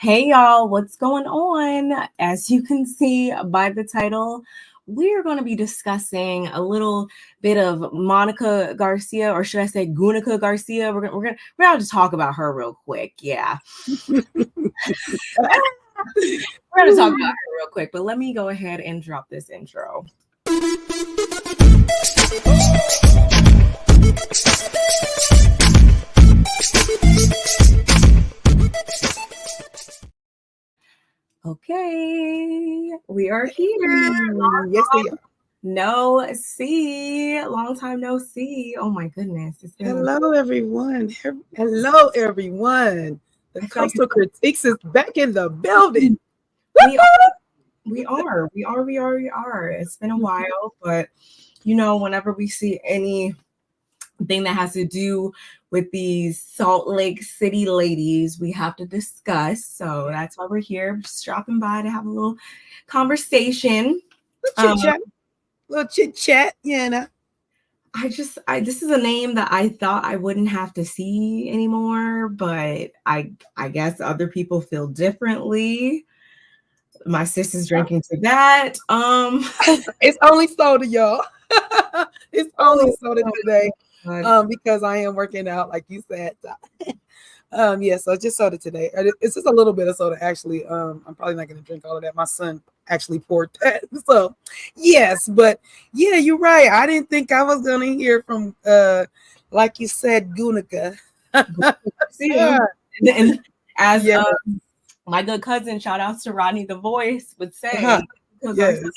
Hey y'all, what's going on? As you can see by the title, we're going to be discussing a little bit of Monica Garcia, or should I say Gunica Garcia? We're gonna just talk about her real quick. Yeah. We're gonna talk about her real quick, but let me go ahead and drop this intro. Okay, we are here. Yes, we are. No see. Long time no see. Oh my goodness. Hello, everyone. Hello, everyone. The Coastal Critiques is back in the building. We are. It's been a while, but whenever we see anything that has to do with these Salt Lake City ladies, we have to discuss. So that's why we're here, just dropping by to have a little conversation. Little chit chat, you know. This is a name that I thought I wouldn't have to see anymore, but I guess other people feel differently. My sister's drinking to that. It's only soda, y'all. It's only soda today. Because I am working out, like you said. So just soda today. It's just a little bit of soda, actually. I'm probably not going to drink all of that. My son actually poured that. So, yes, but yeah, you're right. I didn't think I was going to hear from, like you said, Gunica. And as my good cousin, shout out to Rodney the Voice, would say, because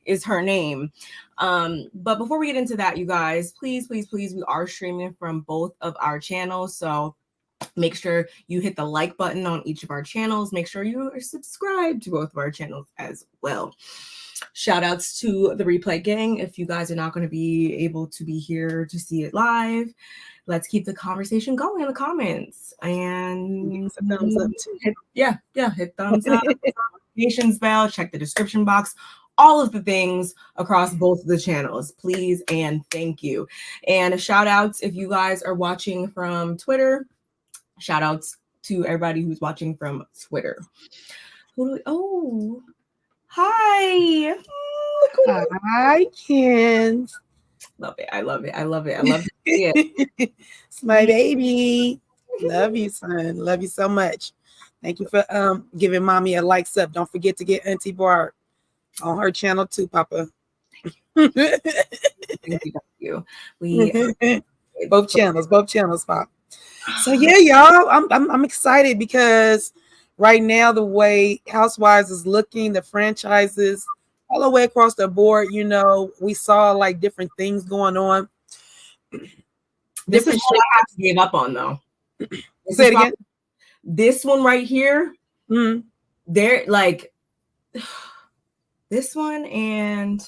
is her name. But before we get into that, you guys, please, we are streaming from both of our channels. So make sure you hit the like button on each of our channels. Make sure you are subscribed to both of our channels as well. Shout outs to the replay gang. If you guys are not going to be able to be here to see it live, let's keep the conversation going in the comments. And thumbs up too. Hit thumbs up, notifications bell, check the description box. All of the things across both of the channels, please and thank you. And shout outs if you guys are watching from Twitter. Shout outs to everybody who's watching from Twitter. Hi. Hi, Ken. Love it. I love to see it. It's my baby. Love you, son. Love you so much. Thank you for giving mommy a like sub. Don't forget to get Auntie Barb on her channel too, Papa. Thank you. We both channels, Pop. So yeah, y'all, I'm excited because right now the way Housewives is looking, the franchises all the way across the board, we saw like different things going on. This is what I have to give up on, though. Say it again. This one right here, they're like this one, and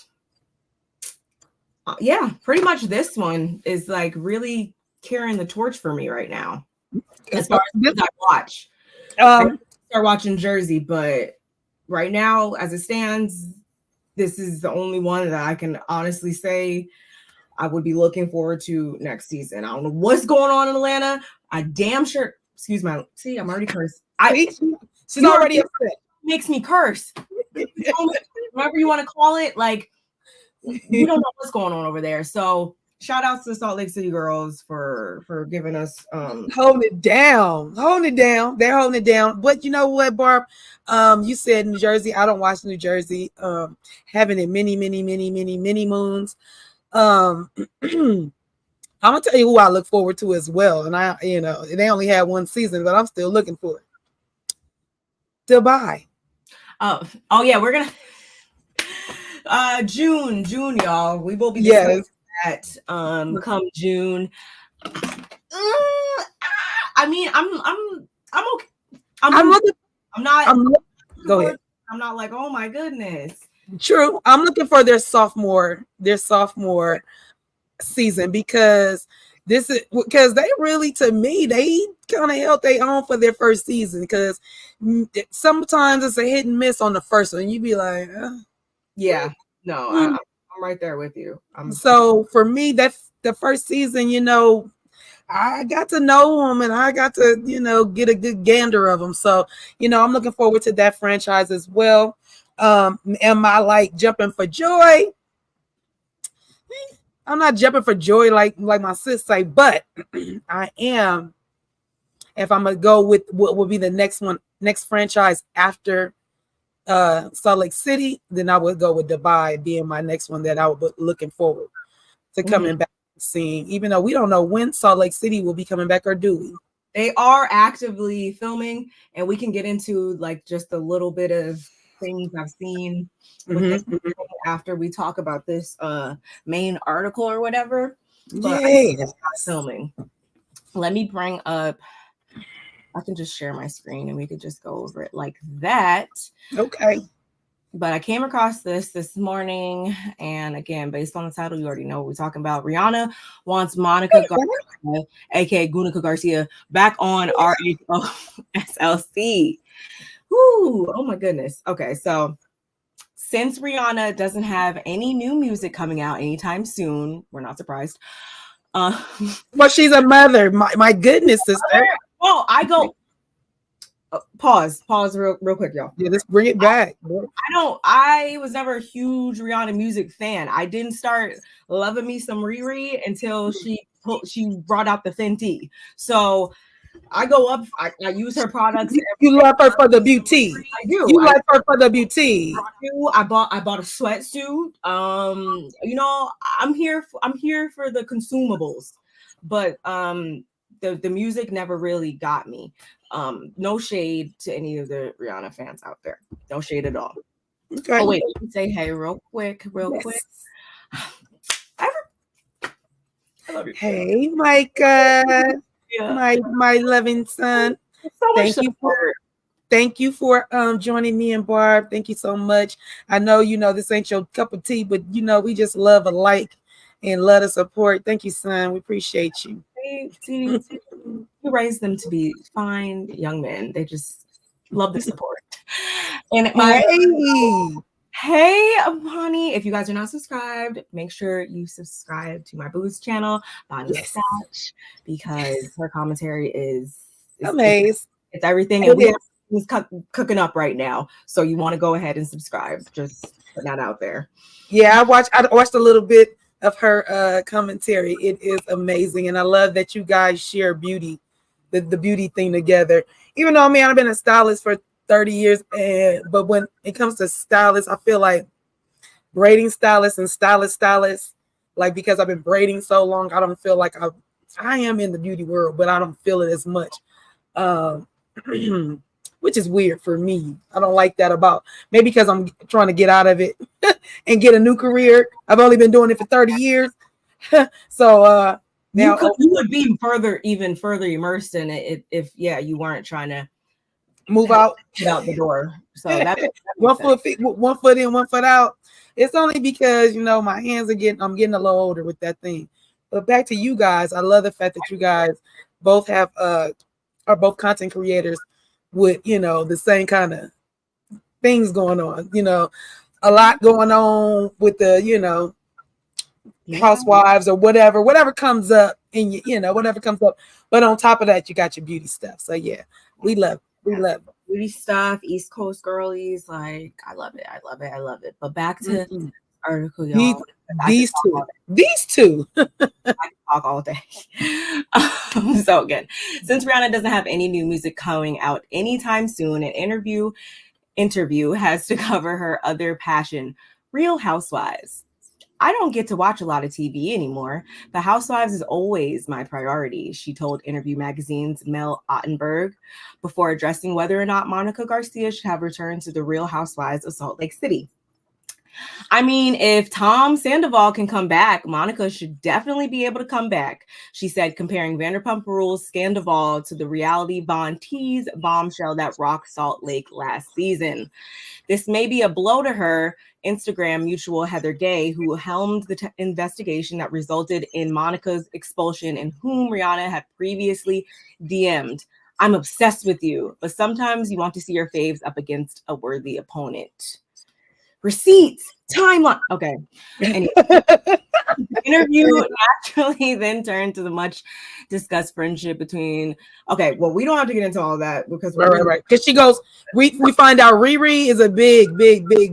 pretty much this one is like really carrying the torch for me right now. As far as I watch, I start watching Jersey, but right now, as it stands, this is the only one that I can honestly say I would be looking forward to next season. I don't know what's going on in Atlanta. I damn sure. Excuse me. See, I'm already cursed. She's already upset. Makes me curse. Whatever you want to call it, like we don't know what's going on over there. So shout outs to Salt Lake City girls for giving us holding it down. They're holding it down. But you know what, Barb? You said New Jersey. I don't watch New Jersey. Having it many moons. I'm gonna tell you who I look forward to as well. And they only had one season, but I'm still looking for it. Dubai. Oh yeah, we're gonna June, y'all. We will be that come June. I mean, I'm okay. Go ahead. I'm not like, oh my goodness. True. I'm looking for their sophomore season because they really, to me, they kind of held their own for their first season because sometimes it's a hit and miss on the first one. You be like, I'm right there with you. So for me, that's the first season, I got to know them and I got to, get a good gander of them. So, I'm looking forward to that franchise as well. Am I like jumping for joy? I'm not jumping for joy like my sis say, but I am. If I'm gonna go with what will be the next franchise after Salt Lake City, then I would go with Dubai being my next one that I would be looking forward to coming back and seeing, even though we don't know when Salt Lake City will be coming back, or do we? They are actively filming, and we can get into like just a little bit of things I've seen after we talk about this main article or whatever. But filming. Let me bring up, I can just share my screen and we could just go over it like that. Okay. But I came across this morning, and again, based on the title, you already know what we're talking about. Rihanna wants Monica Garcia, aka Gunica Garcia, back on RHOSLC. Woo! Oh my goodness. Okay, so since Rihanna doesn't have any new music coming out anytime soon, we're not surprised. Well, she's a mother. My goodness, sister. Oh, I go. Pause real quick, y'all. Yeah, let's bring it back. I was never a huge Rihanna music fan. I didn't start loving me some Riri until she brought out the Fenty. So I go up, I use her products. You love her for the beauty. I do. You like her for the beauty. I bought a sweatsuit. I'm here for the consumables, but the music never really got me. No shade to any of the Rihanna fans out there. No shade at all. Okay. Oh wait, let me say hey real quick. I love you. Hey, Micah. Yeah. My loving son. Thank you for joining me and Barb. Thank you so much. I know this ain't your cup of tea, but we just love alike and love to support. Thank you, son. We appreciate you. You raised them to be fine young men. They just love the support. And hey, Bonnie, if you guys are not subscribed, make sure you subscribe to my boo's channel, Bonnie Satch, because her commentary is amazing. It's everything, and we're cooking up right now. So you want to go ahead and subscribe. Just put that out there. Yeah, I watched a little bit of her commentary. It is amazing, and I love that you guys share beauty, the beauty thing together. Even though, I've been a stylist for 30 years, but when it comes to stylists, I feel like braiding stylists and stylists, like, because I've been braiding so long, I don't feel like I am in the beauty world, but I don't feel it as much, which is weird for me. I don't like that about, maybe because I'm trying to get out of it and get a new career. I've only been doing it for 30 years. So now you would be even further immersed in it if you weren't trying to move out the door. So that one foot in, 1 foot out. It's only because my hands I'm getting a little older with that thing. But back to you guys, I love the fact that you guys both have are both content creators with the same kind of things going on. A lot going on with the housewives or whatever comes up, and whatever comes up. But on top of that, you got your beauty stuff. So yeah, we love it. We love it. Beauty stuff, East Coast girlies, like I love it. But back to the article, y'all. These two. I can talk all day. So again, since Rihanna doesn't have any new music coming out anytime soon, an interview has to cover her other passion, Real Housewives. I don't get to watch a lot of TV anymore. The Housewives is always my priority, she told Interview Magazine's Mel Ottenberg before addressing whether or not Monica Garcia should have returned to the Real Housewives of Salt Lake City. If Tom Sandoval can come back, Monica should definitely be able to come back, she said, comparing Vanderpump Rules' Scandoval to the reality Von Tease bombshell that rocked Salt Lake last season. This may be a blow to her, Instagram mutual Heather Gay, who helmed the investigation that resulted in Monica's expulsion and whom Rihanna had previously DM'd. I'm obsessed with you, but sometimes you want to see your faves up against a worthy opponent. Receipts, timeline. Okay. Anyway, interview naturally then turned to the much discussed friendship between. Okay, well, we don't have to get into all that because right. Because she goes, we find out Riri is a big,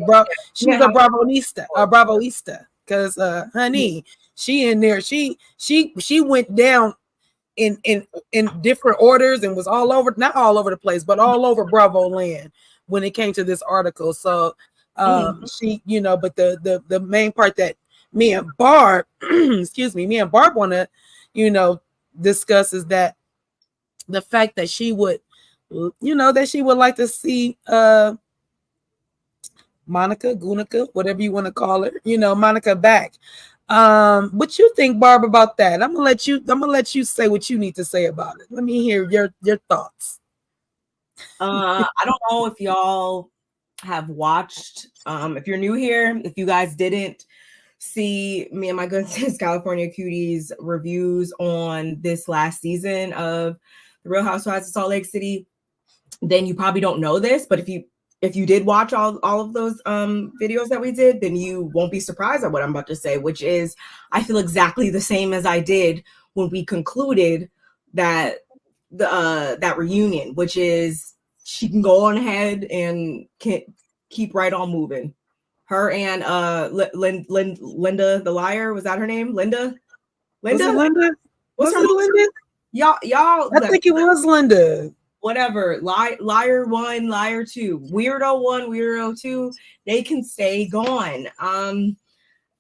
bro. She's a Bravoista. Because honey, she in there. She went down in different orders and was not all over the place, but all over Bravo land when it came to this article. So she, but the main part that me and Barb want to, discuss is that the fact that she would, like to see Monica, Gunica, whatever you want to call her, Monica back. What you think, Barb, about that? I'm gonna let you say what you need to say about it. Let me hear your thoughts. I don't know if y'all have watched. If you're new here, if you guys didn't see me and my good sis California Cuties reviews on this last season of The Real Housewives of Salt Lake City, then you probably don't know this. But if you did watch all of those videos that we did, then you won't be surprised at what I'm about to say, which is I feel exactly the same as I did when we concluded that that reunion, which is she can go on ahead and keep right on moving. Her and Linda the liar, was that her name? Linda? Was it Linda? What's her name? Linda? Y'all. I think it was Linda. Whatever. Liar 1, liar 2, weirdo 1, weirdo 2. They can stay gone.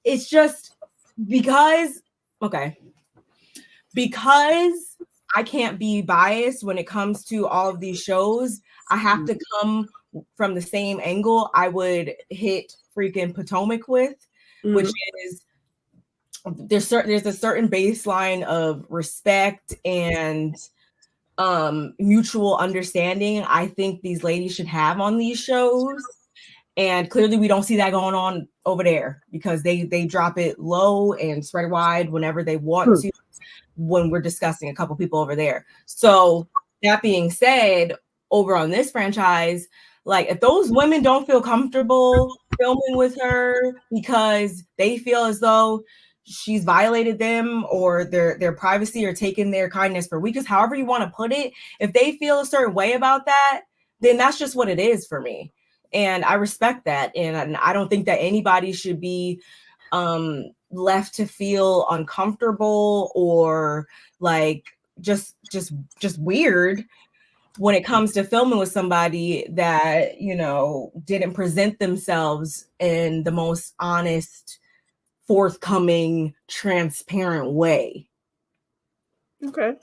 It's just because I can't be biased when it comes to all of these shows. I have to come from the same angle I would hit freaking Potomac with, which is there's a certain baseline of respect and mutual understanding I think these ladies should have on these shows. And clearly we don't see that going on over there because they drop it low and spread wide whenever they want to when we're discussing a couple people over there. So that being said, over on this franchise, like if those women don't feel comfortable filming with her because they feel as though she's violated them or their privacy or taken their kindness for weakness, however you want to put it, if they feel a certain way about that, then that's just what it is for me. And I respect that. And I don't think that anybody should be left to feel uncomfortable or like just weird when it comes to filming with somebody that, didn't present themselves in the most honest, forthcoming, transparent way. Okay.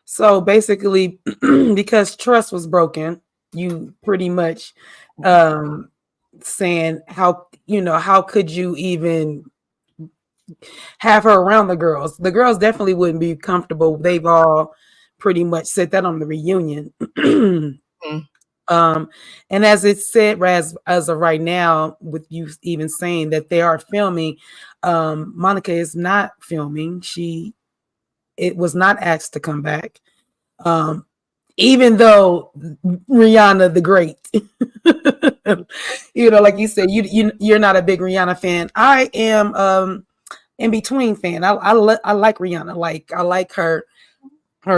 So basically, because trust was broken, you pretty much saying how could you even have her around the girls? The girls definitely wouldn't be comfortable. They've all pretty much said that on the reunion. And as it said, as of right now, with you even saying that they are filming, Monica is not filming. It was not asked to come back. Even though Rihanna the Great, like you said, you're not a big Rihanna fan. I am in between fan. I like Rihanna. Like I like her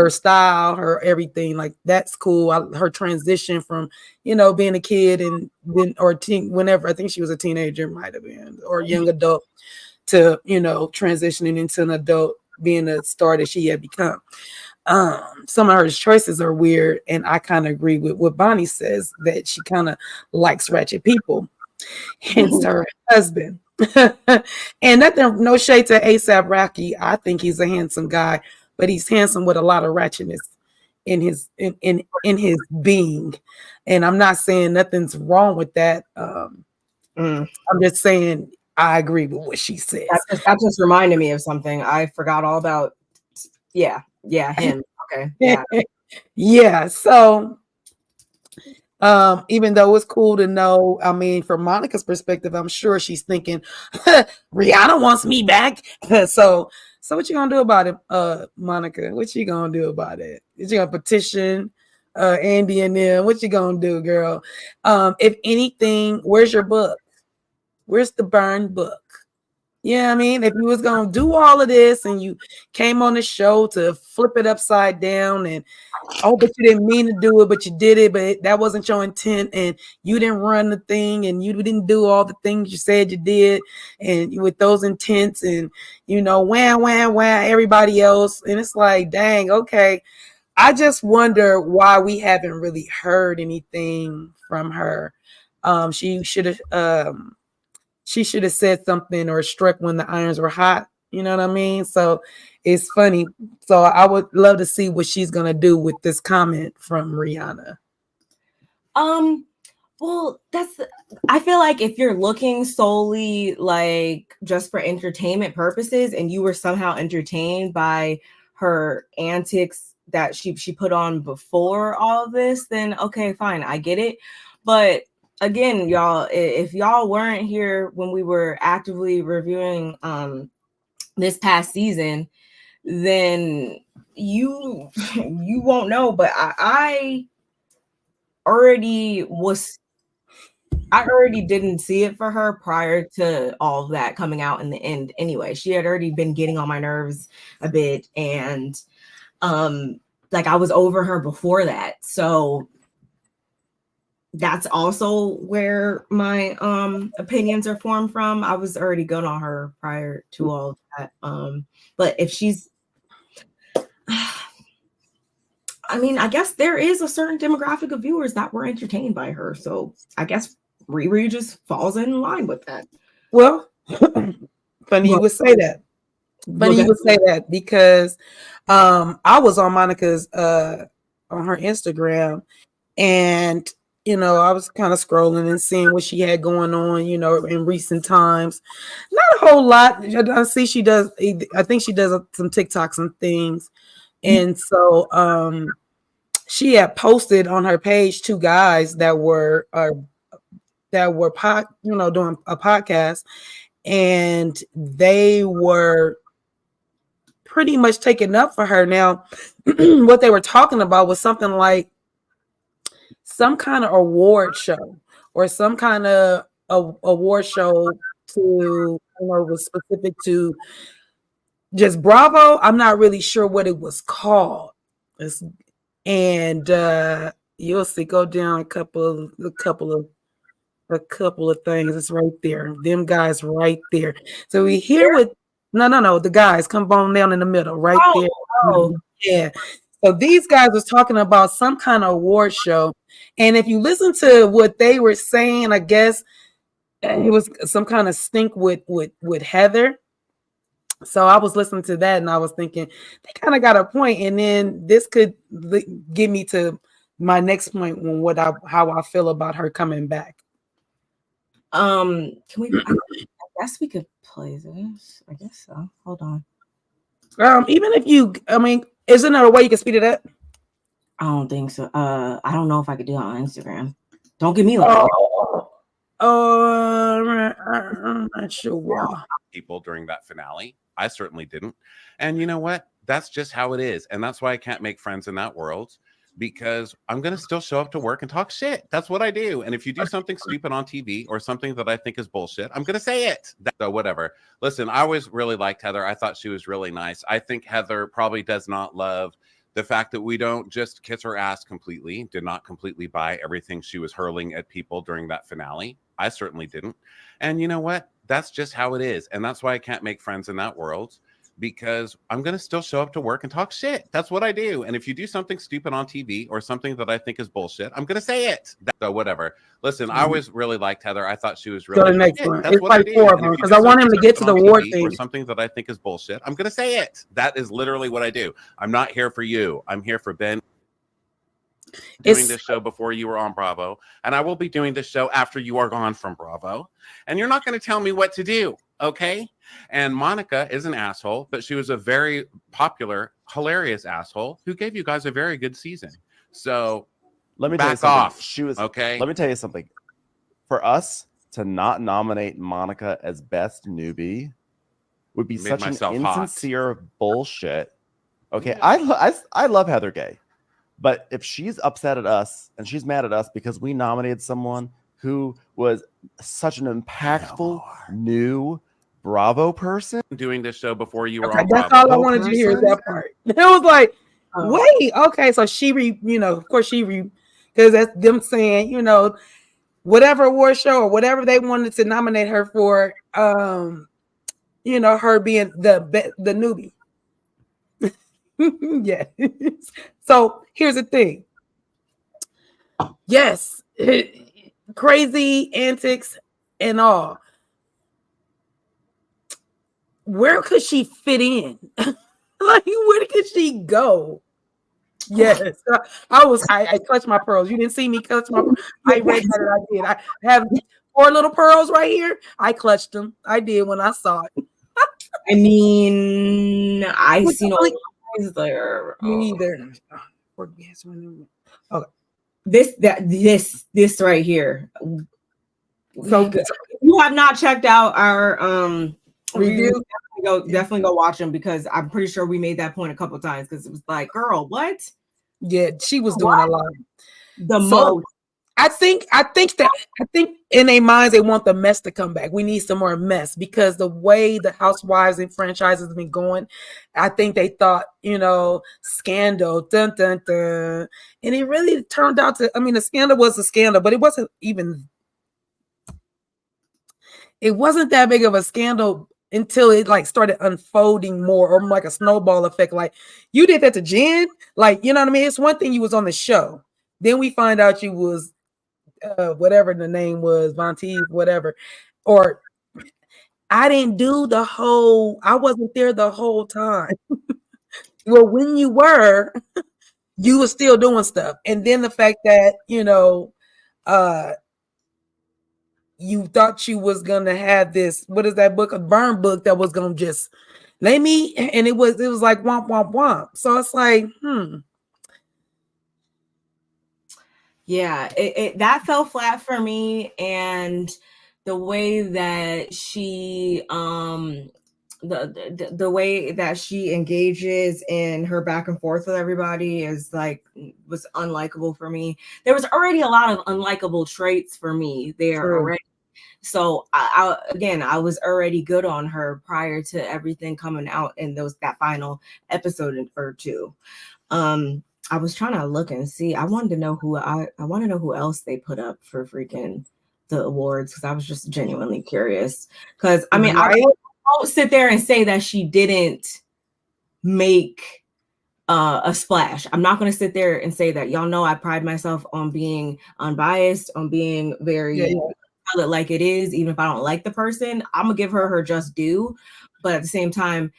style, her everything. Like that's cool. Her transition from being a kid and then whenever I think she was a teenager, might have been, or young adult, to transitioning into an adult, being a star that she had become. Some of her choices are weird, and I kind of agree with what Bonnie says, that she kind of likes ratchet people, hence her husband. And nothing, no shade to ASAP Rocky. I think he's a handsome guy, but he's handsome with a lot of ratchetness in his being. And I'm not saying nothing's wrong with that. I'm just saying I agree with what she says. That just reminded me of something. I forgot all about. Yeah, him. Okay. Yeah. Yeah. So even though it's cool to know, I mean, from Monica's perspective, I'm sure she's thinking, Rihanna wants me back. So what you gonna do about it, Monica? What you gonna do about it? Is you gonna petition Andy and them? What you gonna do, girl? If anything, where's your book? Where's the burned book? Yeah, I mean, if you was gonna do all of this and you came on the show to flip it upside down and but you didn't mean to do it, but you did it, but that wasn't your intent, and you didn't run the thing, and you didn't do all the things you said you did, and with those intents, and wham, everybody else, and it's like, dang, okay. I just wonder why we haven't really heard anything from her. She should have said something or struck when the irons were hot. You know what I mean? So it's funny. So I would love to see what she's gonna do with this comment from Rihanna. Well, I feel like if you're looking solely like just for entertainment purposes and you were somehow entertained by her antics that she put on before all of this, then okay, fine, I get it. But again, y'all, if y'all weren't here when we were actively reviewing this past season, then you won't know. But I already didn't see it for her prior to all of that coming out in the end anyway. She had already been getting on my nerves a bit, and like I was over her before that. So that's also where my opinions are formed from. I was already good on her prior to all of that. But if she's I mean, I guess there is a certain demographic of viewers that were entertained by her. So I guess Riri just falls in line with that. Well, funny you would say that. Because I was on Monica's on her Instagram, and I was kind of scrolling and seeing what she had going on, in recent times. Not a whole lot. I see she does. I think she does some TikToks and things, and so she had posted on her page 2 guys that were doing a podcast, and they were pretty much taken up for her. Now, what they were talking about was something like some kind of award show or some kind of award show was specific to just Bravo. I'm not really sure what it was called. And you'll see, go down a couple of things. It's right there. Them guys right there. So we hear with no, the guys come on down in the middle, right there. Oh. Yeah. So these guys was talking about some kind of award show. And if you listen to what they were saying, I guess it was some kind of stink with Heather. So I was listening to that and I was thinking they kind of got a point. And then this could get me to my next point on how I feel about her coming back. Can we? I guess we could play this. I guess so. Hold on. Even if isn't there a way you can speed it up? I don't think so. I don't know if I could do it on Instagram. Don't give me like. I'm not sure. People during that finale. I certainly didn't. And you know what? That's just how it is. And that's why I can't make friends in that world. Because I'm going to still show up to work and talk shit. That's what I do. And if you do something stupid on TV or something that I think is bullshit, I'm going to say it. So whatever. Listen, I always really liked Heather. I thought she was really nice. I think Heather probably does not love the fact that we don't just kiss her ass completely, did not completely buy everything she was hurling at people during that finale. I certainly didn't. And you know what? That's just how it is. And that's why I can't make friends in that world. Because I'm going to still show up to work and talk shit. That's what I do. And if you do something stupid on TV or something that I think is bullshit, I'm going to say it. So whatever. Listen, I always really liked Heather. I thought she was really so the next one. That's what I do. Because I want him to get to the award thing. Or something that I think is bullshit, I'm going to say it. That is literally what I do. I'm not here for you. I'm here for Ben. Doing this show before you were on Bravo. And I will be doing this show after you are gone from Bravo. And you're not going to tell me what to do. Okay. And Monica is an asshole, but she was a very popular, hilarious asshole who gave you guys a very good season. So let me back tell you something. off. She was okay. Let me tell you something. For us to not nominate Monica as best newbie would be such an insincere bullshit. Okay. I love Heather Gay, but if she's upset at us and she's mad at us because we nominated someone who was such an impactful new Bravo person doing this show before you were okay, on that's Bravo. all I wanted you to hear is that part. It was like, wait, okay, so of course because that's them saying, whatever award show or whatever they wanted to nominate her for, her being the newbie. Yeah. So here's the thing. Yes, crazy antics and all. Where could she fit in? Like, where could she go? Yes, I clutched my pearls. You didn't see me clutch my pearls. I read that I did. I have 4 little pearls right here. I clutched them. I did when I saw it. I mean, I see no eyes there. Me neither. Okay. This right here. So you have not checked out our review. Definitely go watch them, because I'm pretty sure we made that point a couple of times, because it was like, girl, what? Yeah, she was doing a lot. Most. I think in their minds they want the mess to come back. We need some more mess, because the way the Housewives and franchises have been going, I think they thought, scandal, dun dun dun, and it really turned out to. I mean, the scandal was a scandal, but it wasn't that big of a scandal until it like started unfolding more, or like a snowball effect. Like, you did that to Jen, like, you know what I mean? It's one thing you was on the show, then we find out you was whatever the name was, Vontae, whatever, or I didn't do I wasn't there the whole time. Well, when you were, you were still doing stuff, and then the fact that you thought you was gonna have this, what is that book, a burn book that was gonna just let me, and it was like womp womp womp. So it's like, yeah, that fell flat for me. And the way that she the way that she engages in her back and forth with everybody was unlikable for me. There was already a lot of unlikable traits for me there already. So I was already good on her prior to everything coming out in that final episode or 2. I was trying to look and see. I wanted to know who else they put up for freaking the awards, because I was just genuinely curious. Because I mean, I won't sit there and say that she didn't make a splash. I'm not going to sit there and say that. Y'all know I pride myself on being unbiased, on being very tell it like it is, even if I don't like the person. I'm gonna give her just due, but at the same time,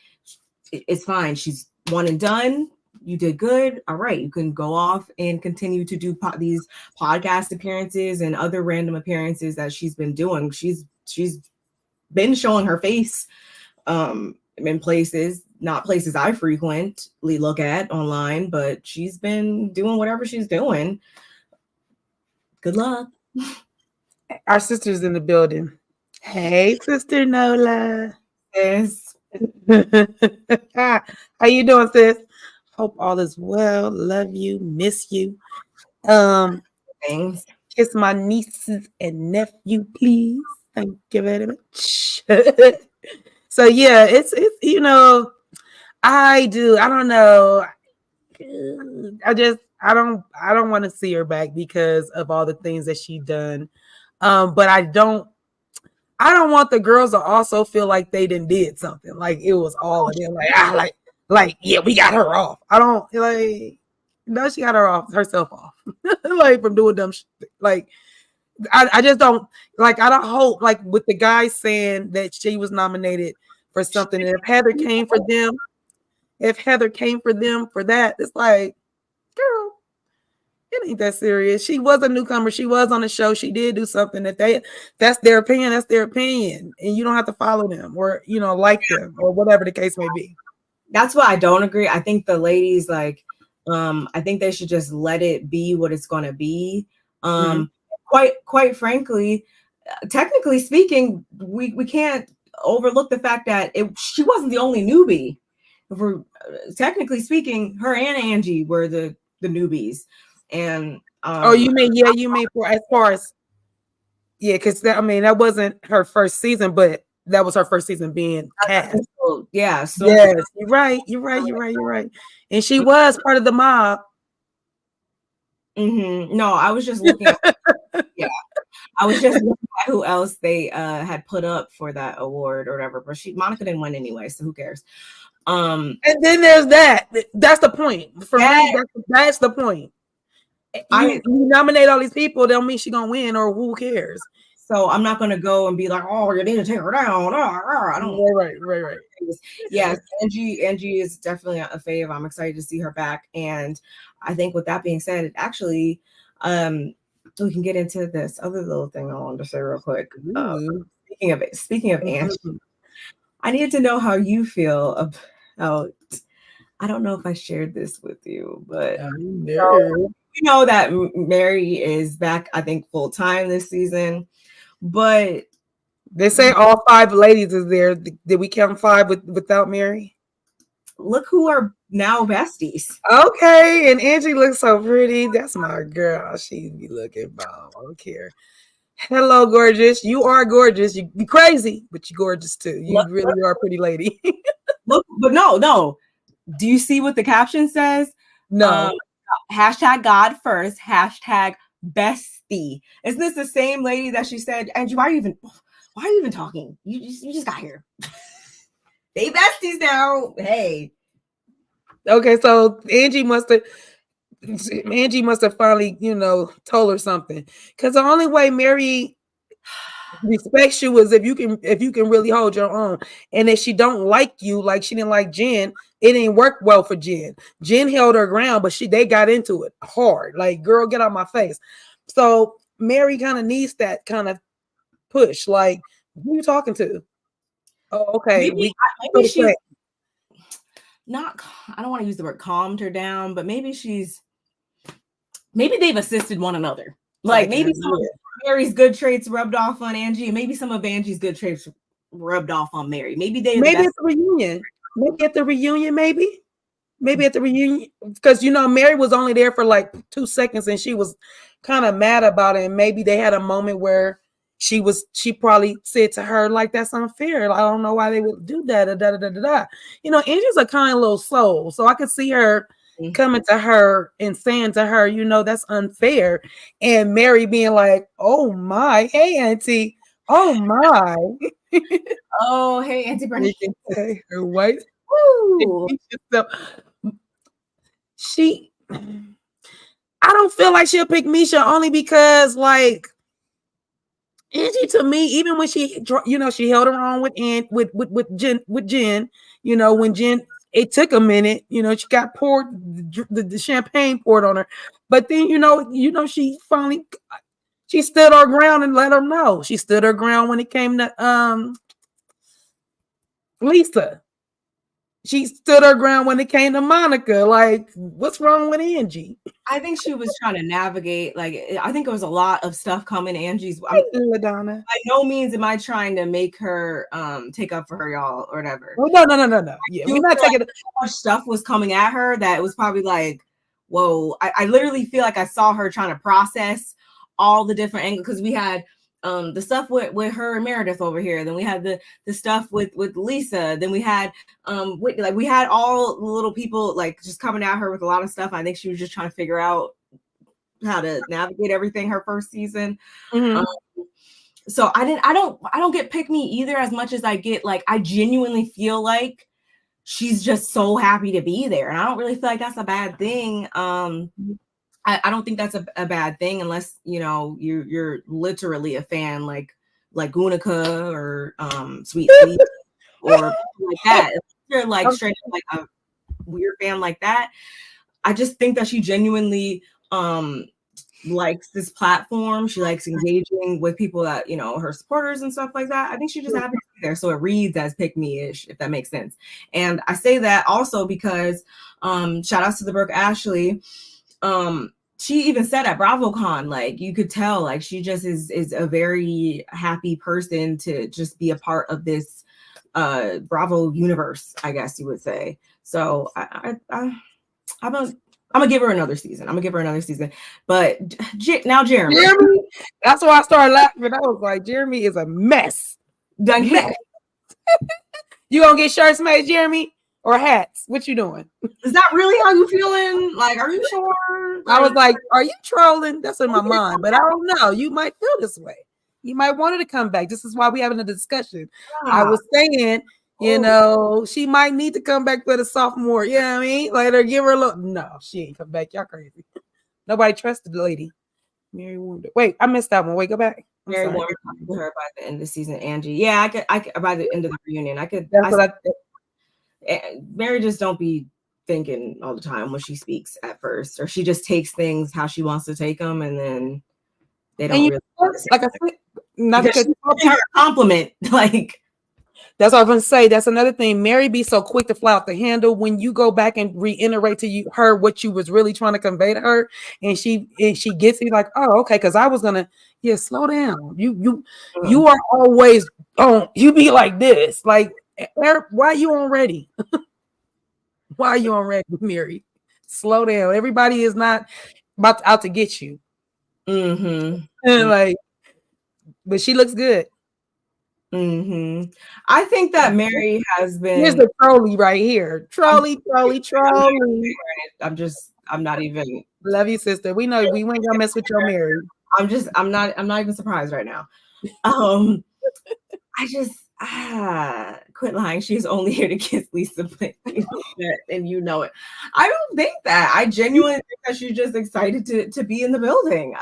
it's fine. She's one and done. You did good. All right, you can go off and continue to do these podcast appearances and other random appearances that she's been doing. She's been showing her face in places, not places I frequently look at online, but she's been doing whatever she's doing. Good luck. Our sister's in the building. Hey, Sister Nola. Yes. How you doing, sis? Hope all is well. Love you. Miss you. Thanks. Kiss my nieces and nephew, please. Thank you very much. So yeah, it's I don't know. I don't want to see her back because of all the things that she done. But I don't want the girls to also feel like they did something. Like it was all of them. Like, yeah, we got her off. I don't no, she got herself off. Like from doing dumb shit. Like I just don't I don't hope, like with the guy saying that she was nominated for something. And if Heather came for them for that, it's like, girl, it ain't that serious. She was a newcomer. She was on the show. She did do something that's their opinion. That's their opinion. And you don't have to follow them or, like them or whatever the case may be. That's why I don't agree. I think the ladies, I think they should just let it be what it's going to be. Quite frankly, technically speaking, we can't overlook the fact that she wasn't the only newbie. Technically speaking, her and Angie were the newbies. And you mean for as far as because that wasn't her first season, but that was her first season being cast. Yeah. So yes, you're right. And she was part of the mob. No, I was just looking at, I was just looking at who else they had put up for that award or whatever, but Monica didn't win anyway, so who cares? And then there's that. That's the point. For me, that's the point. You nominate all these people, don't mean she's gonna win, or who cares? So I'm not gonna go and be like, oh, you need to take her down. I don't. Right. Yes, Angie is definitely a fave. I'm excited to see her back, and I think with that being said, actually, we can get into this other little thing I wanted to say real quick. Speaking of Angie, I needed to know how you feel about. I don't know if I shared this with you, but you know that Mary is back, I think, full time this season. But they say all 5 ladies is there. Did we count 5 without Mary? Look who are now besties. Okay, and Angie looks so pretty. That's my girl. She be looking bomb. I don't care. Hello, gorgeous. You are gorgeous. You crazy, but you're gorgeous too. You really are a pretty lady. Look, but no. Do you see what the caption says? No. Hashtag God first. Hashtag bestie. Isn't this the same lady that she said, Angie, why are you even talking? You just got here. They besties now. Hey. Okay, so Angie must have finally, told her something. Because the only way Mary respects you is if you can really hold your own. And if she don't like you, like she didn't like Jen, it didn't work well for Jen. Jen held her ground, but they got into it hard. Like, girl, get out my face. So Mary kind of needs that kind of push. Like, who are you talking to? Oh, okay. Maybe she's not. I don't want to use the word calmed her down, but maybe they've assisted one another. Like maybe some of Mary's good traits rubbed off on Angie, and maybe some of Angie's good traits rubbed off on Mary. Maybe at the reunion. Maybe at the reunion, because Mary was only there for like 2 seconds, and she was kind of mad about it. And maybe they had a moment where she probably said to her, like, that's unfair. I don't know why they would do that. Angie's a kind little soul, so I could see her coming to her and saying to her, that's unfair. And Mary being like, oh my, hey auntie, oh my. Oh, hey, Auntie Bernie. Her white. I don't feel like she'll pick Misha only because, like, Angie, to me, even when she held her on with Jen, when Jen, it took a minute, she got poured the champagne poured on her, but then she finally stood her ground and let her know. She stood her ground when it came to Lisa. She stood her ground when it came to Monica. Like, what's wrong with Angie? I think she was trying to navigate. Like, I think it was a lot of stuff coming Angie's. Madonna. By no means am I trying to make her take up for her, y'all, or whatever. Oh, no. Yeah, we're not taking so much stuff was coming at her that it was probably like, whoa. I literally feel like I saw her trying to process all the different angles, because we had the stuff with her and Meredith over here, then we had the stuff with Lisa, then we had we had all the little people like just coming at her with a lot of stuff. I think she was just trying to figure out how to navigate everything her first season. So I don't get pick me either, as much as I get, like, I genuinely feel like she's just so happy to be there, and I don't really feel like that's a bad thing. I don't think that's a bad thing, unless you're literally a fan like Gunica or Sweet Sweet or like that. If you're like straight up like a weird fan like that, I just think that she genuinely likes this platform. She likes engaging with people that her supporters and stuff like that. I think she just happens to be there, so it reads as pick me-ish, if that makes sense. And I say that also because shout outs to the Brooke Ashley. She even said at BravoCon, like, you could tell, like, she just is a very happy person to just be a part of this Bravo universe, I guess you would say. So I'm gonna give her another season. But now Jeremy, that's why I started laughing. I was like, Jeremy is a mess. Mess. You gonna get shirts made, Jeremy, or hats? What you doing? Is that really how you feeling? Like, are you sure? I was like, are you trolling? That's in my mind, but I don't know. You might feel this way. You might want her to come back. This is why we having a discussion. Yeah. I was saying, you know, she might need to come back for the sophomore. You know what I mean? Let her give her a look. No, she ain't come back. Y'all crazy. Nobody trusted the lady. Mary Wounded. Wait, I missed that one. Wait, go back. Mary Wounded to her by the end of the season. Angie. Yeah, I could by the end of the reunion. Mary just don't be thinking all the time when she speaks at first, or she just takes things how she wants to take them, and then they don't really like I said, not because her compliment. Like, that's what I was gonna say. That's another thing. Mary be so quick to fly off the handle when you go back and reiterate to her what you was really trying to convey to her, and she gets it like, oh, okay, because I was gonna, slow down. You are always on. You be like this, like, why are you on ready? Why are you on ready, Mary? Slow down. Everybody is not out to get you. Mm-hmm. And like, but she looks good. Mm-hmm. I think that Mary has been. Here's the trolley right here. Trolley. I'm not even. Love you, sister. We know we ain't gonna mess with your Mary. I'm not even surprised right now. I just quit lying. She's only here to kiss Lisa, and you know it. I don't think that. I genuinely think that she's just excited to be in the building.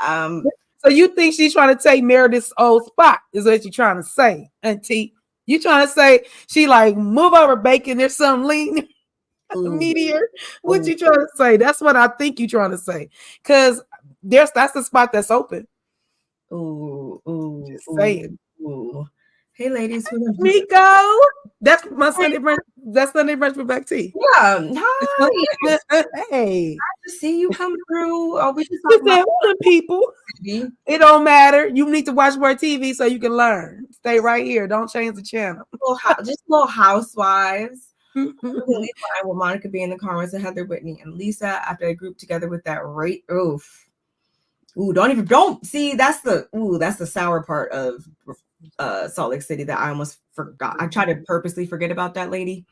So you think she's trying to take Meredith's old spot? Is what you're trying to say, Auntie? You trying to say she like move over, bacon? There's some lean meteor. What you trying to say? That's what I think you're trying to say. Because that's the spot that's open. Just saying. Hey, ladies, Miko. That's my Sunday brunch. That's Sunday brunch with Back Tea. Yeah. Hi. Hey. Nice to see you come through. Oh, we just people. It don't matter. You need to watch more TV so you can learn. Stay right here. Don't change the channel. Just little housewives. Really fine with Monica being in the comments and Heather, Whitney, and Lisa after they grouped together with that rate. Don't see. That's the sour part of Salt Lake City that I almost forgot. I try to purposely forget about that lady.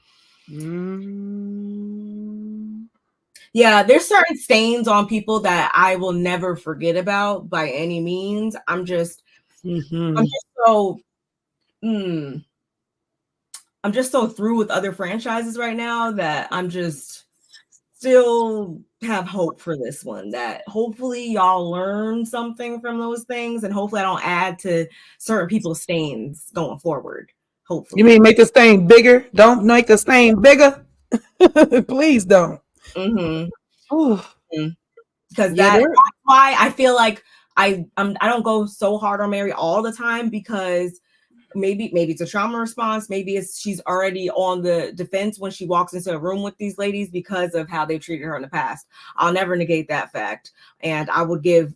Yeah, there's certain stains on people that I will never forget about by any means. I'm just so through with other franchises right now that I'm just still have hope for this one, that hopefully y'all learn something from those things, and hopefully I don't add to certain people's stains going forward. Hopefully. You mean make the stain bigger? Don't make the stain bigger. Please don't. Because that's why I feel like I don't go so hard on Mary all the time, because maybe it's a trauma response. Maybe she's already on the defense when she walks into a room with these ladies because of how they treated her in the past. I'll never negate that fact, and I would give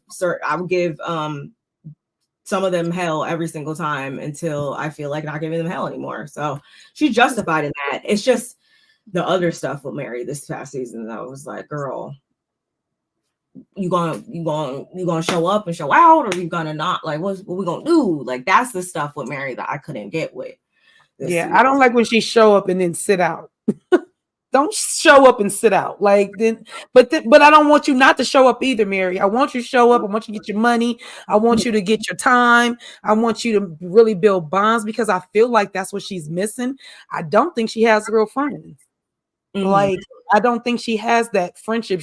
some of them hell every single time until I feel like not giving them hell anymore. So she's justified in that. It's just the other stuff with Mary this past season that I was like, girl, you gonna show up and show out, or you gonna not? Like, what we gonna do? Like, that's the stuff with Mary that I couldn't get with. Yeah, I don't like when she show up and then sit out. Don't show up and sit out. Like then, but I don't want you not to show up either, Mary. I want you to show up. I want you to get your money. I want you to get your time. I want you to really build bonds, because I feel like that's what she's missing. I don't think she has real friends. Like, I don't think she has that friendship.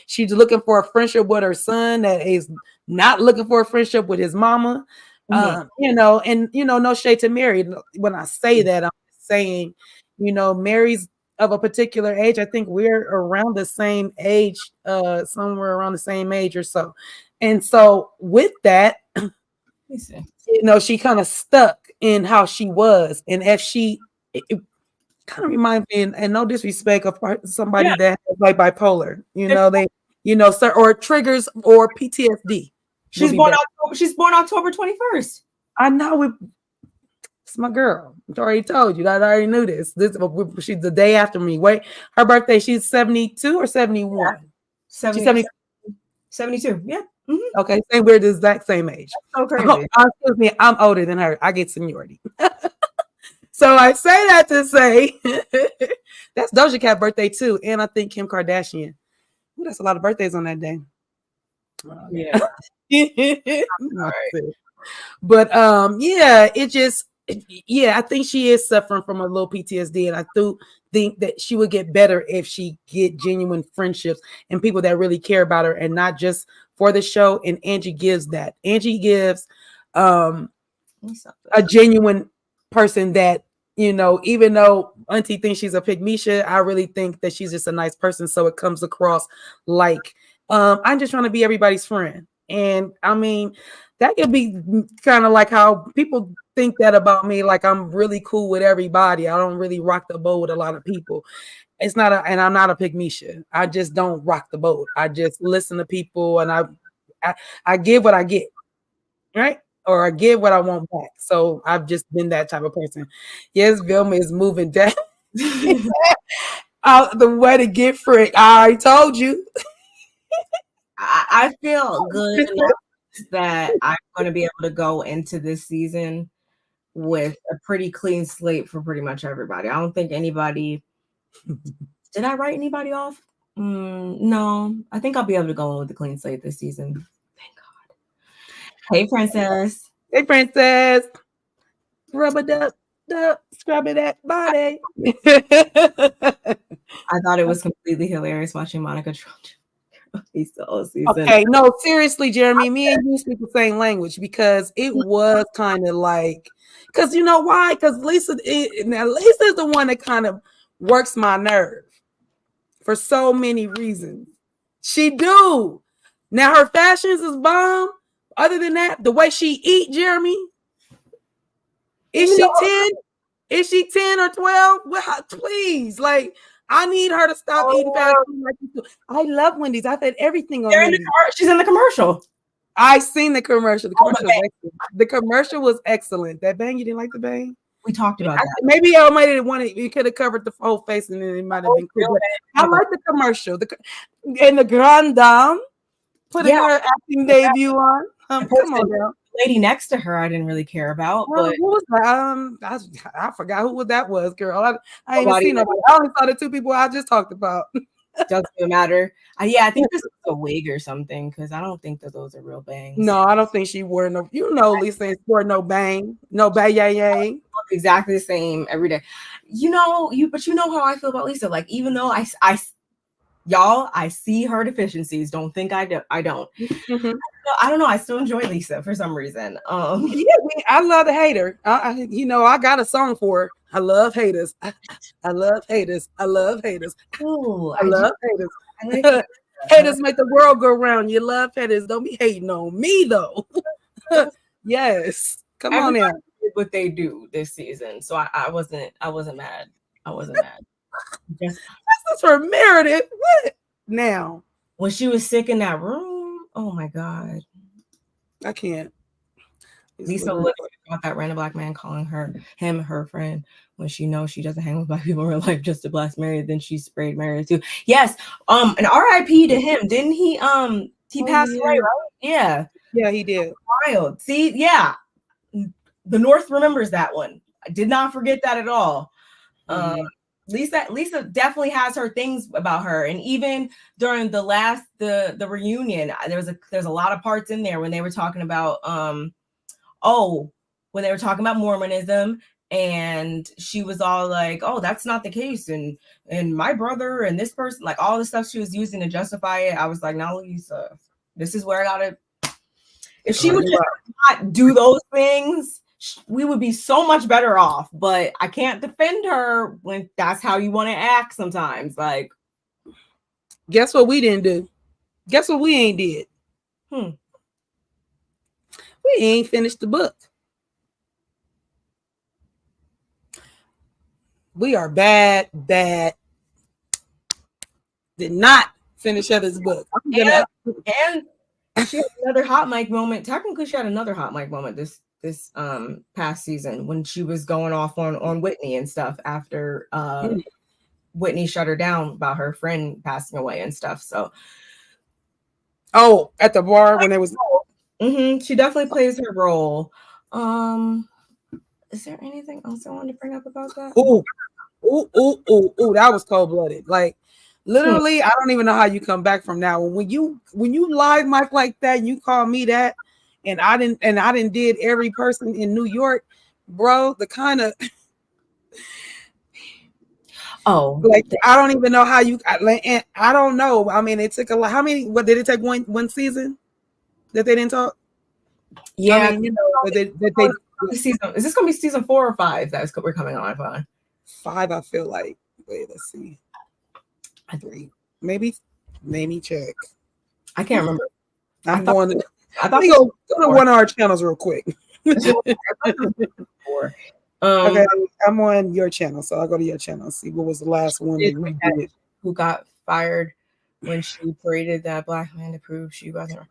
She's looking for a friendship with her son that is not looking for a friendship with his mama. No shade to Mary. When I say that, I'm saying, Mary's of a particular age. I think we're around the same age, somewhere around the same age or so. And so with that, she kind of stuck in how she was. And if it kind of reminds me, and no disrespect, of somebody that has like bipolar, or triggers or PTSD. She's born October 21st. I know it's my girl. I already told you. I already knew this. She's the day after me. Wait, her birthday, she's 72 or 71? 72. Yeah. Mm-hmm. Okay, we're the exact same age. That's so crazy. Excuse me, I'm older than her. I get seniority. So I say that to say that's Doja Cat birthday too, and I think Kim Kardashian. Ooh, that's a lot of birthdays on that day. Yeah. But yeah, I think she is suffering from a little PTSD, and I do think that she would get better if she get genuine friendships and people that really care about her, and not just for the show. And Angie gives that. Angie gives a genuine person that, you know, even though Auntie thinks she's a pygmisha, I really think that she's just a nice person. So it comes across like I'm just trying to be everybody's friend. And I mean, that could be kind of like how people think that about me. Like I'm really cool with everybody. I don't really rock the boat with a lot of people. And I'm not a pygmisha. I just don't rock the boat. I just listen to people, and I give what I get, right? Or I give what I want back. So I've just been that type of person. Yes, Vilma is moving down out the way to get Frick. I already told you. I feel good that I'm going to be able to go into this season with a pretty clean slate for pretty much everybody. I don't think anybody. Did I write anybody off? No, I think I'll be able to go in with a clean slate this season. Thank God. Hey, Princess. Hey, Princess. Rub it up, scrub it that body. I thought it was completely hilarious watching Monica Trump. Okay, no, seriously, Jeremy, me and you speak the same language, because it was kind of like, because you know why? Because Lisa is the one that kind of works my nerve for so many reasons. She do. Now her fashions is bomb. Other than that, the way she eat, Jeremy, is she 10? Is she 10 or 12? Well, please, like, I need her to stop eating fast food like you do. I love Wendy's. I've had everything on Wendy's. She's in the commercial. I seen the commercial. The commercial was excellent. That bang, you didn't like the bang? We talked about that. Maybe I might have wanted. You could have covered the whole face, and then it might have been cool. I like the commercial. And the Grande Dame putting her acting debut on. Come on now. Lady next to her, I didn't really care about. But who was that? I forgot who that was, girl. I ain't even seen nobody. I only saw the two people I just talked about. Doesn't matter. I think this is a wig or something, because I don't think that those are real bangs. No, I don't think she wore no. You know, Lisa ain't wore no bang, no bang. Look exactly the same every day. But you know how I feel about Lisa. Like, even though I see her deficiencies. Don't think I don't. Mm-hmm. I don't know. I still enjoy Lisa for some reason. I love the hater. I got a song for her. I love haters. I love haters. I love haters. Ooh, I love haters. Haters make the world go round. You love haters. Don't be hating on me though. Yes. Come on now. What they do this season. So I wasn't mad. I wasn't mad. This is for Meredith. What now? When she was sick in that room, oh my God. I can't. Lisa literally got that random black man calling him her friend, when she knows she doesn't hang with black people in real life, just to blast Meredith. Then she sprayed Meredith too. Yes. An RIP to him. Didn't he passed away, right? Yeah. Yeah, he did. Wild. See, yeah. The North remembers that one. I did not forget that at all. Lisa definitely has her things about her, and even during the reunion, there's a lot of parts in there when they were talking about when they were talking about Mormonism, and she was all like, "Oh, that's not the case," and my brother and this person, like all the stuff she was using to justify it. I was like, "Now, Lisa, this is where I gotta." If she would just not do those things, we would be so much better off. But I can't defend her when that's how you want to act sometimes. Like, guess what we didn't do? Guess what we ain't did? We ain't finished the book. We are bad. Did not finish Heather's book. And she had another hot mic moment. Technically, she had another hot mic moment this past season when she was going off on Whitney and stuff after Whitney shut her down about her friend passing away and stuff. So at the bar when it was she definitely plays her role. Is there anything else I wanted to bring up about that? Ooh, that was cold-blooded. Like literally, I don't even know how you come back from that. When you live mic like that, and you call me that, and I didn't did every person in New York, bro. The kind of like I don't even know how you. I don't know. I mean, it took a lot. How many? What did it take? One season that they didn't talk. Yeah, I mean, you know, season. Is this going to be season 4 or 5? We're coming on 5. I feel like. Wait, let's see. 3, maybe check. I can't remember. I thought go to one of our channels real quick. Okay, I'm on your channel, so I'll go to your channel. See what was the last one that we did. Who got fired when she paraded that black man to prove she wasn't.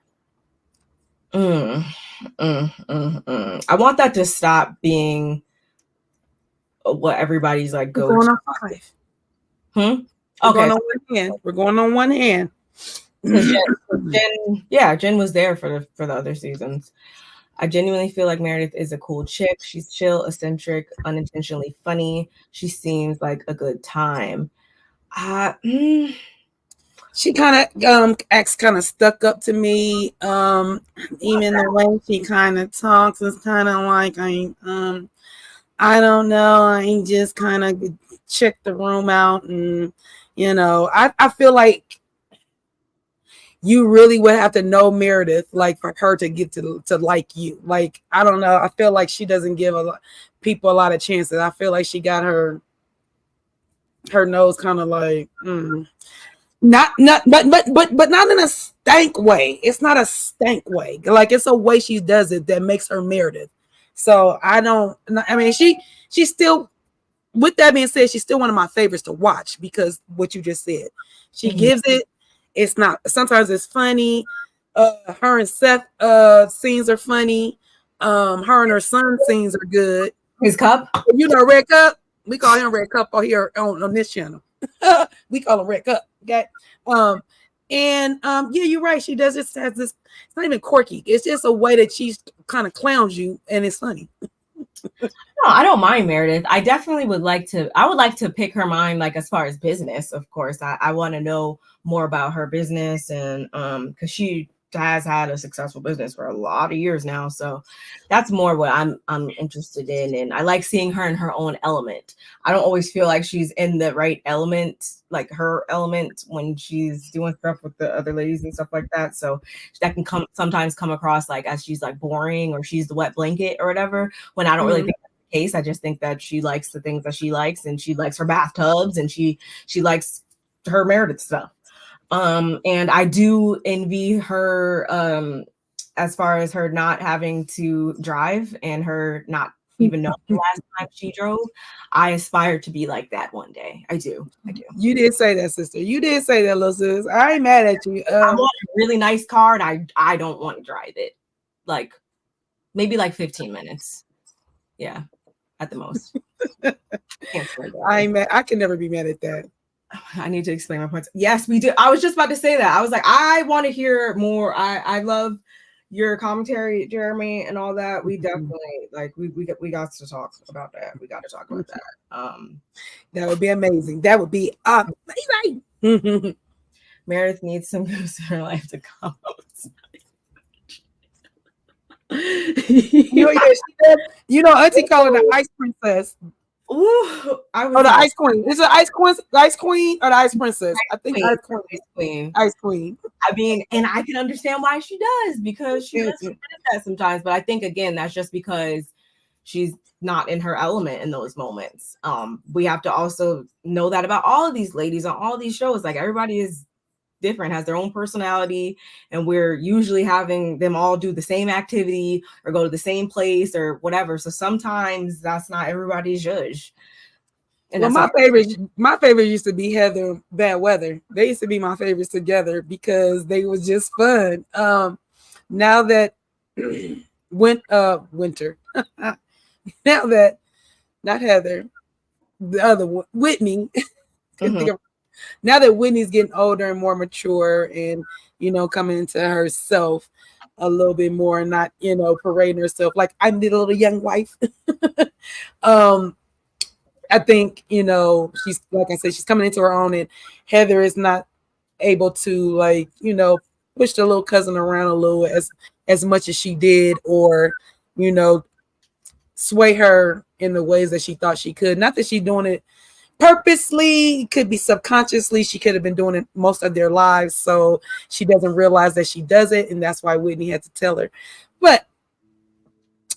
I want that to stop being what everybody's like go. We're going on 5. Okay. We're going on one hand. Jen was there for the other seasons. I genuinely feel like Meredith is a cool chick. She's chill, eccentric, unintentionally funny. She seems like a good time. She kind of acts kind of stuck up to me. Even the way she kind of talks is kind of like I don't know. I just kind of check the room out, and you know, I feel like you really would have to know Meredith, like for her to get to like you. Like I don't know. I feel like she doesn't give people a lot of chances. I feel like she got her nose kind of like. Not but not in a stank way. It's not a stank way. Like it's a way she does it that makes her Meredith. So I mean she still, with that being said, she's still one of my favorites to watch because what you just said. She gives it. It's not, sometimes it's funny. Her and Seth scenes are funny. Her and her son scenes are good. His cup? You know, Red Cup. We call him Red Cup here on this channel. We call him Red Cup. Okay. Yeah, you're right. She has this, it's not even quirky. It's just a way that she kind of clowns you, and it's funny. No, I don't mind Meredith. I definitely would like to pick her mind, like as far as business, of course. I want to know more about her business, and because she has had a successful business for a lot of years now. So that's more what I'm interested in. And I like seeing her in her own element. I don't always feel like she's in the right element, like her element, when she's doing stuff with the other ladies and stuff like that. So that can sometimes come across like as she's like boring, or she's the wet blanket or whatever, when I don't really think that's the case. I just think that she likes the things that she likes, and she likes her bathtubs, and she likes her Meredith stuff. And I do envy her as far as her not having to drive, and her not even knowing the last time she drove. I aspire to be like that one day. I do. You did say that, sister. You did say that, little sis. I ain't mad at you. I want a really nice car, and I don't want to drive it. Like maybe like 15 minutes. Yeah, at the most. I can never be mad at that. I need to explain my points. Yes, we do. I was just about to say that. I was like, I want to hear more. I love your commentary, Jeremy, and all that. We definitely we got to talk about that. We got to talk about that. That would be amazing. That would be amazing. Meredith needs some news in her life to come out. You know, Auntie call her the ice princess. Ooh, the ice queen. Is it ice queen or the ice princess? I think ice queen. I mean, and I can understand why she does, because she does that sometimes. But I think again, that's just because she's not in her element in those moments. We have to also know that about all of these ladies on all these shows. Like everybody is different, has their own personality, and we're usually having them all do the same activity or go to the same place or whatever. So sometimes that's not everybody's judge. And well, my favorite used to be Heather Bad Weather. They used to be my favorites together because they was just fun. Now that Winter, now that not Heather, the other one, Whitney. Now that Whitney's getting older and more mature, and you know, coming into herself, a little bit more and not, parading herself like I'm the little young wife. I think, she's, like I said, she's coming into her own, and Heather is not able to, like, push the little cousin around a little as much as she did, or, sway her in the ways that she thought she could. Not that she's doing it purposely, it could be subconsciously. She could have been doing it most of their lives, so she doesn't realize that she does it, and that's why Whitney had to tell her. But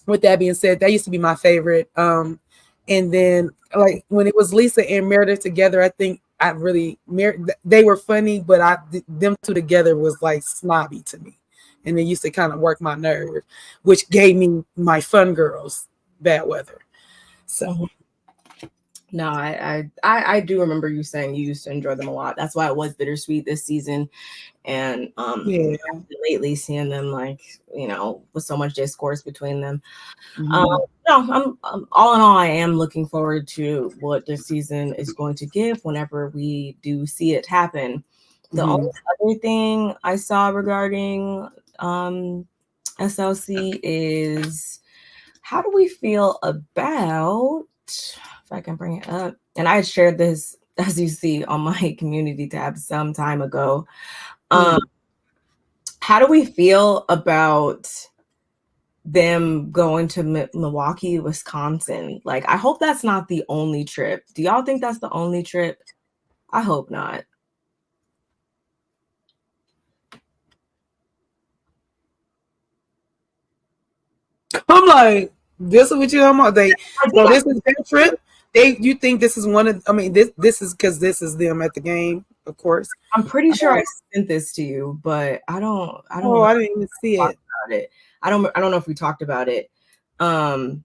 with that being said, that used to be my favorite. And then, like, when it was Lisa and Meredith together, I think they were funny, but them two together was like snobby to me, and they used to kind of work my nerve, which gave me my Fun Girls bad weather. So no, I do remember you saying you used to enjoy them a lot. That's why it was bittersweet this season. And lately seeing them, like, with so much discourse between them. No, I'm all in all, I am looking forward to what this season is going to give whenever we do see it happen. The only other thing I saw regarding SLC is, how do we feel about, if I can bring it up, and I shared this, as you see, on my community tab some time ago. How do we feel about them going to Milwaukee, Wisconsin? Like, I hope that's not the only trip. Do y'all think that's the only trip? I hope not. I'm like, this is what you're talking about. This is their trip. You think this is this is because this is them at the game, of course. I'm pretty sure I sent this to you, but I don't know. I didn't even see it. I don't know if we talked about it. No,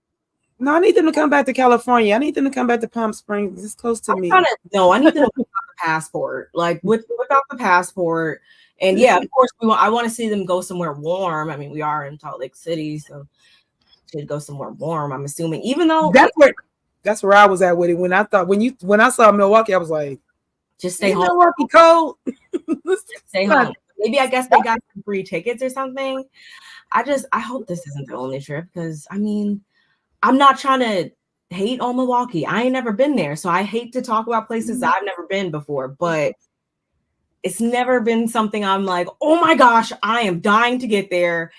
I need them to come back to California. I need them to come back to Palm Springs. It's close to me. I need them without the passport. Like, without the passport. And yeah, of course I want to see them go somewhere warm. I mean, we are in Salt Lake City, so should go somewhere warm, I'm assuming. Even though that's where I was at with it. When I saw Milwaukee, I was like, just stay home. Milwaukee cold. Stay home. Maybe I guess they got some free tickets or something. I hope this isn't the only trip, because I mean, I'm not trying to hate on Milwaukee. I ain't never been there, so I hate to talk about places I've never been before, but it's never been something I'm like, oh my gosh, I am dying to get there.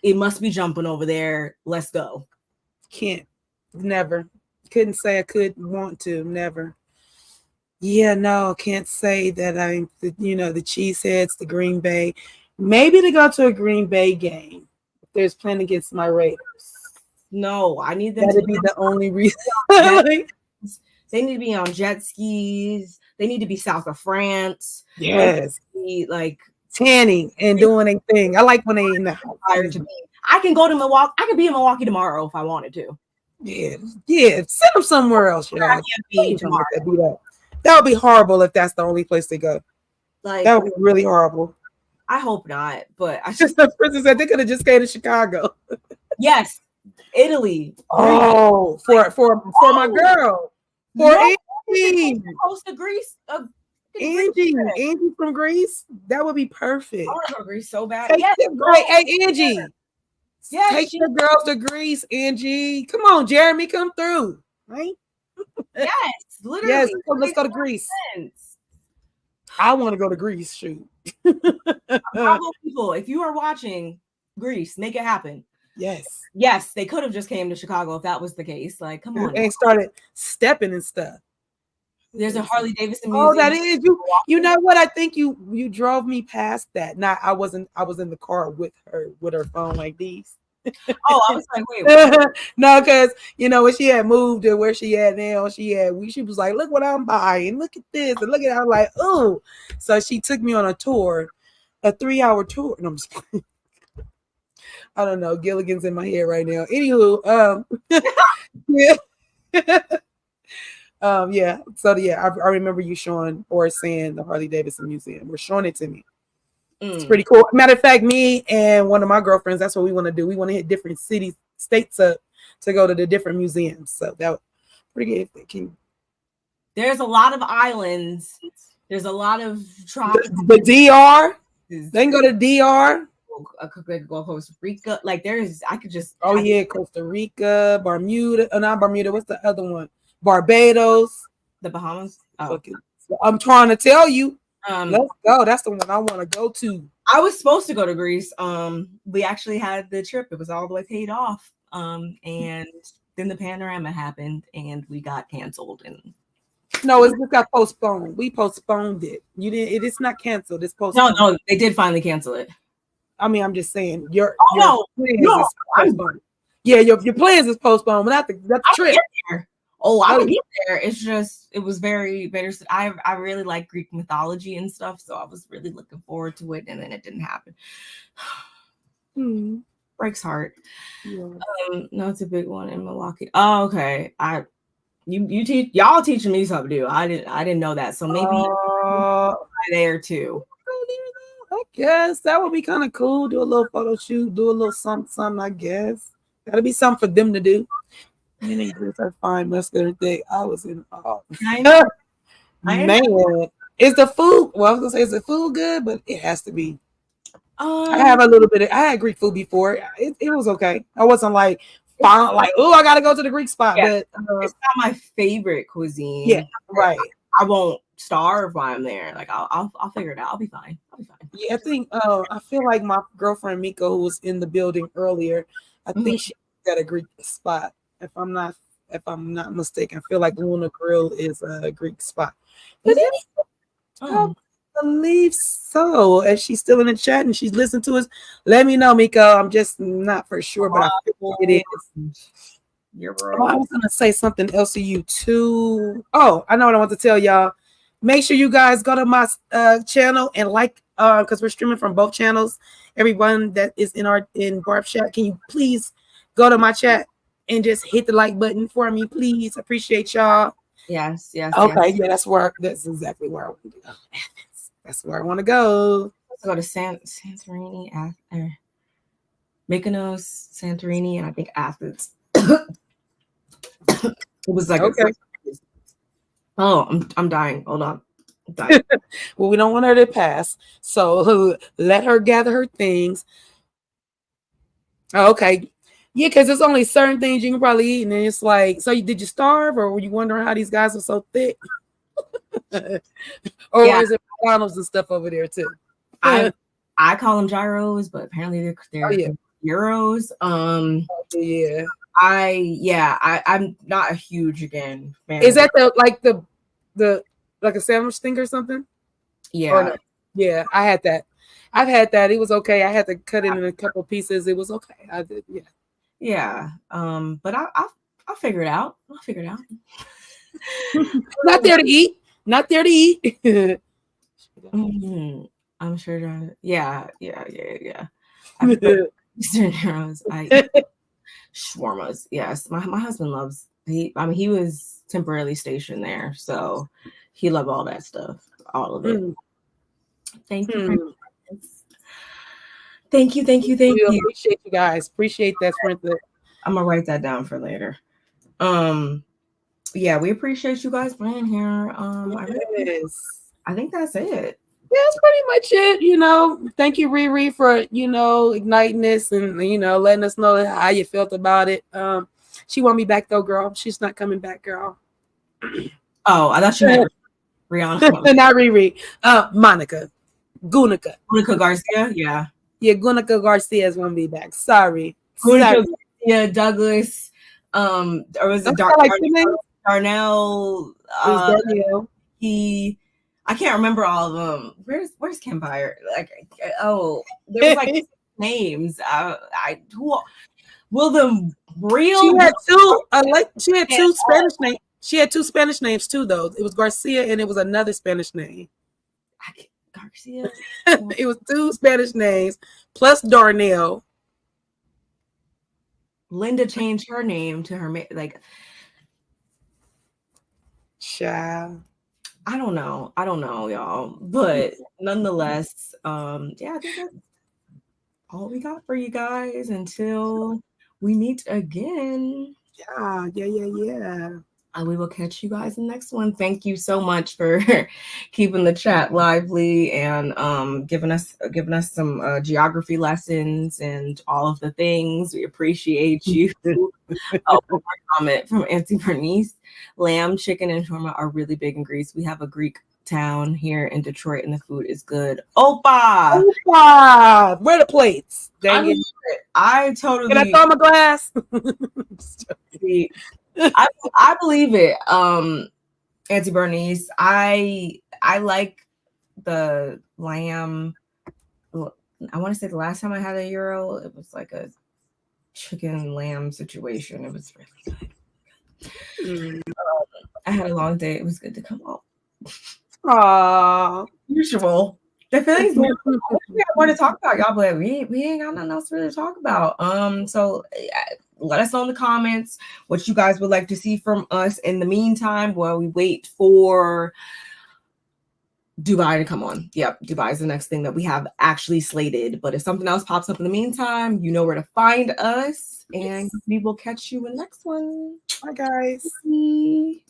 It must be jumping over there. Let's go. Never. Couldn't say I could want to. Never. Yeah, no, can't say that I'm the Cheeseheads, the Green Bay. Maybe to go to a Green Bay game if there's playing against my Raiders. No, I need them. That'd be the only reason. They need to be on jet skis. They need to be south of France. Yes. Like tanning and doing a thing. I like when they in the house. I can go to Milwaukee. I could be in Milwaukee tomorrow if I wanted to. Yeah. Send them somewhere else, y'all. That would be horrible if that's the only place they go. Like, that would be really horrible. I hope not, but I just the person said they could have just came to Chicago. Yes, Italy. Oh, for my girl. Angie. Close to Greece. Angie from Greece. That would be perfect. I want to go to Greece so bad. Great. Hey, Angie. Yes, take your girls to Greece, Angie. Come on, Jeremy, come through. Right? Yes, literally. Yes, let's go to Greece. I want to go to Greece. Shoot. People, if you are watching Greece, make it happen. Yes, they could have just came to Chicago if that was the case. Like, come on. And started stepping and stuff. There's a Harley Davidson museum. Oh, that is you know what? I think you drove me past that. I was in the car with her phone like these. Oh, I was like, wait. No, because when she had moved to where she at now, she was like, look what I'm buying. Look at this and look at it. I'm like, oh. So she took me on a tour, a 3-hour tour. And I'm just I don't know. Gilligan's in my head right now. Anywho, yeah. Yeah. So yeah, I remember you showing or saying the Harley Davidson Museum. We're showing it to me. It's pretty cool. Matter of fact, me and one of my girlfriends, that's what we want to do. We want to hit different states up to go to the different museums. So that was pretty good. There's a lot of islands. There's a lot of tribes. The DR. They can go to DR. I could go Costa Rica. Like I could just. Oh yeah, Costa Rica, Bermuda. Not Bermuda. What's the other one? Barbados, the Bahamas. Oh. I'm trying to tell you. Let's go. That's the one I want to go to. I was supposed to go to Greece. We actually had the trip. It was all the way paid off. And then the panorama happened, and we got canceled. And no, it just got postponed. We postponed it. You didn't. It is not canceled. It's postponed. No, they did finally cancel it. I mean, I'm just saying your yeah, your plans is postponed, but not the trip. Oh, I would get there. It's just it was very better. I really like Greek mythology and stuff, so I was really looking forward to it, and then it didn't happen. Breaks heart. Yeah. No, it's a big one in Milwaukee. Oh, okay. Y'all teaching me something new. I didn't know that, so maybe there too. I guess that would be kind of cool. Do a little photo shoot, do a little something. I guess that'll be something for them to do. And in Greece, I find muscular day. I was in awe. Man, is the food? Well, I was gonna say, is the food good? But it has to be. I have a little bit. I had Greek food before. It was okay. I wasn't like, oh, I gotta go to the Greek spot. Yeah. But it's not my favorite cuisine. Yeah, right. I won't starve while I'm there. Like I'll figure it out. I'll be fine. Yeah, I think. I feel like my girlfriend Miko, who was in the building earlier, I think she got a Greek spot. If I'm not mistaken, I feel like Luna Grill is a Greek spot. But I believe so. If she's still in the chat and she's listening to us, let me know, Miko. I'm just not for sure, but I feel it is. You're right. I was gonna say something else to you too. Oh, I know what I want to tell y'all. Make sure you guys go to my channel and because we're streaming from both channels. Everyone that is in Barb chat, can you please go to my chat and just hit the like button for me, please? Appreciate y'all. Yes. Okay, yeah, that's exactly where I want to go. That's where I want to go. Let's go to Santorini, Mykonos, Santorini, and I think Athens. It was like okay. I'm dying. Hold on. I'm dying. Well, we don't want her to pass, so let her gather her things. Okay. Yeah, because there's only certain things you can probably eat, and then it's like, so did you starve, or were you wondering how these guys are so thick? Or is it McDonald's and stuff over there too? I call them gyros, but apparently they're euros. Yeah. I'm not a huge fan. Is that the like a sandwich thing or something? Yeah. No? Yeah, I had that. I've had that. It was okay. I had to cut it in a couple pieces. It was okay. I did. Yeah. Yeah. But I'll figure it out. Not there to eat. Not there to eat. I'm sure. Yeah. Eastern Heroes. Shawarmas. Yes. My husband loves. He was temporarily stationed there, so he loved all that stuff. All of it. Thank you. Thank you. Appreciate you guys. Appreciate that, Sprinter. I'm gonna write that down for later. Yeah, we appreciate you guys being here. I think that's it. Yeah, that's pretty much it. Thank you, Riri, for igniting this and letting us know how you felt about it. She won't be back though, girl. She's not coming back, girl. Oh, I thought she meant Rihanna. Not Riri. Monica. Gunica Garcia. Yeah, Gunica Garcia is gonna be back. Sorry. Garcia, Douglas. Or was it Darnell? Darnell. I can't remember all of them. Where's Campfire? There was like names. Will the real? She had two. She had two Spanish names. She had two Spanish names too, though. It was Garcia and it was another Spanish name. Garcia. It was two Spanish names plus Darnell. Linda changed her name to her Child. I don't know, y'all. But nonetheless, I think that's all we got for you guys until we meet again. Yeah. We will catch you guys in the next one. Thank you so much for keeping the chat lively and giving us some geography lessons and all of the things. We appreciate you. Oh, one more comment from Auntie Bernice. Lamb, chicken, and shawarma are really big in Greece. We have a Greek town here in Detroit, and the food is good. Opa! Where the plates? Dang it. I totally. Can I throw my glass? See, I believe it. Auntie Bernice, I like the lamb. I want to say the last time I had a gyro, it was like a chicken lamb situation. It was really good. I had a long day. It was good to come home. Usual. The feelings we want to talk about, y'all, but we ain't got nothing else really to talk about. So let us know in the comments what you guys would like to see from us in the meantime while we wait for Dubai to come on. Yep, Dubai is the next thing that we have actually slated. But if something else pops up in the meantime, you know where to find us, and we will catch you in the next one. Bye, guys. Bye.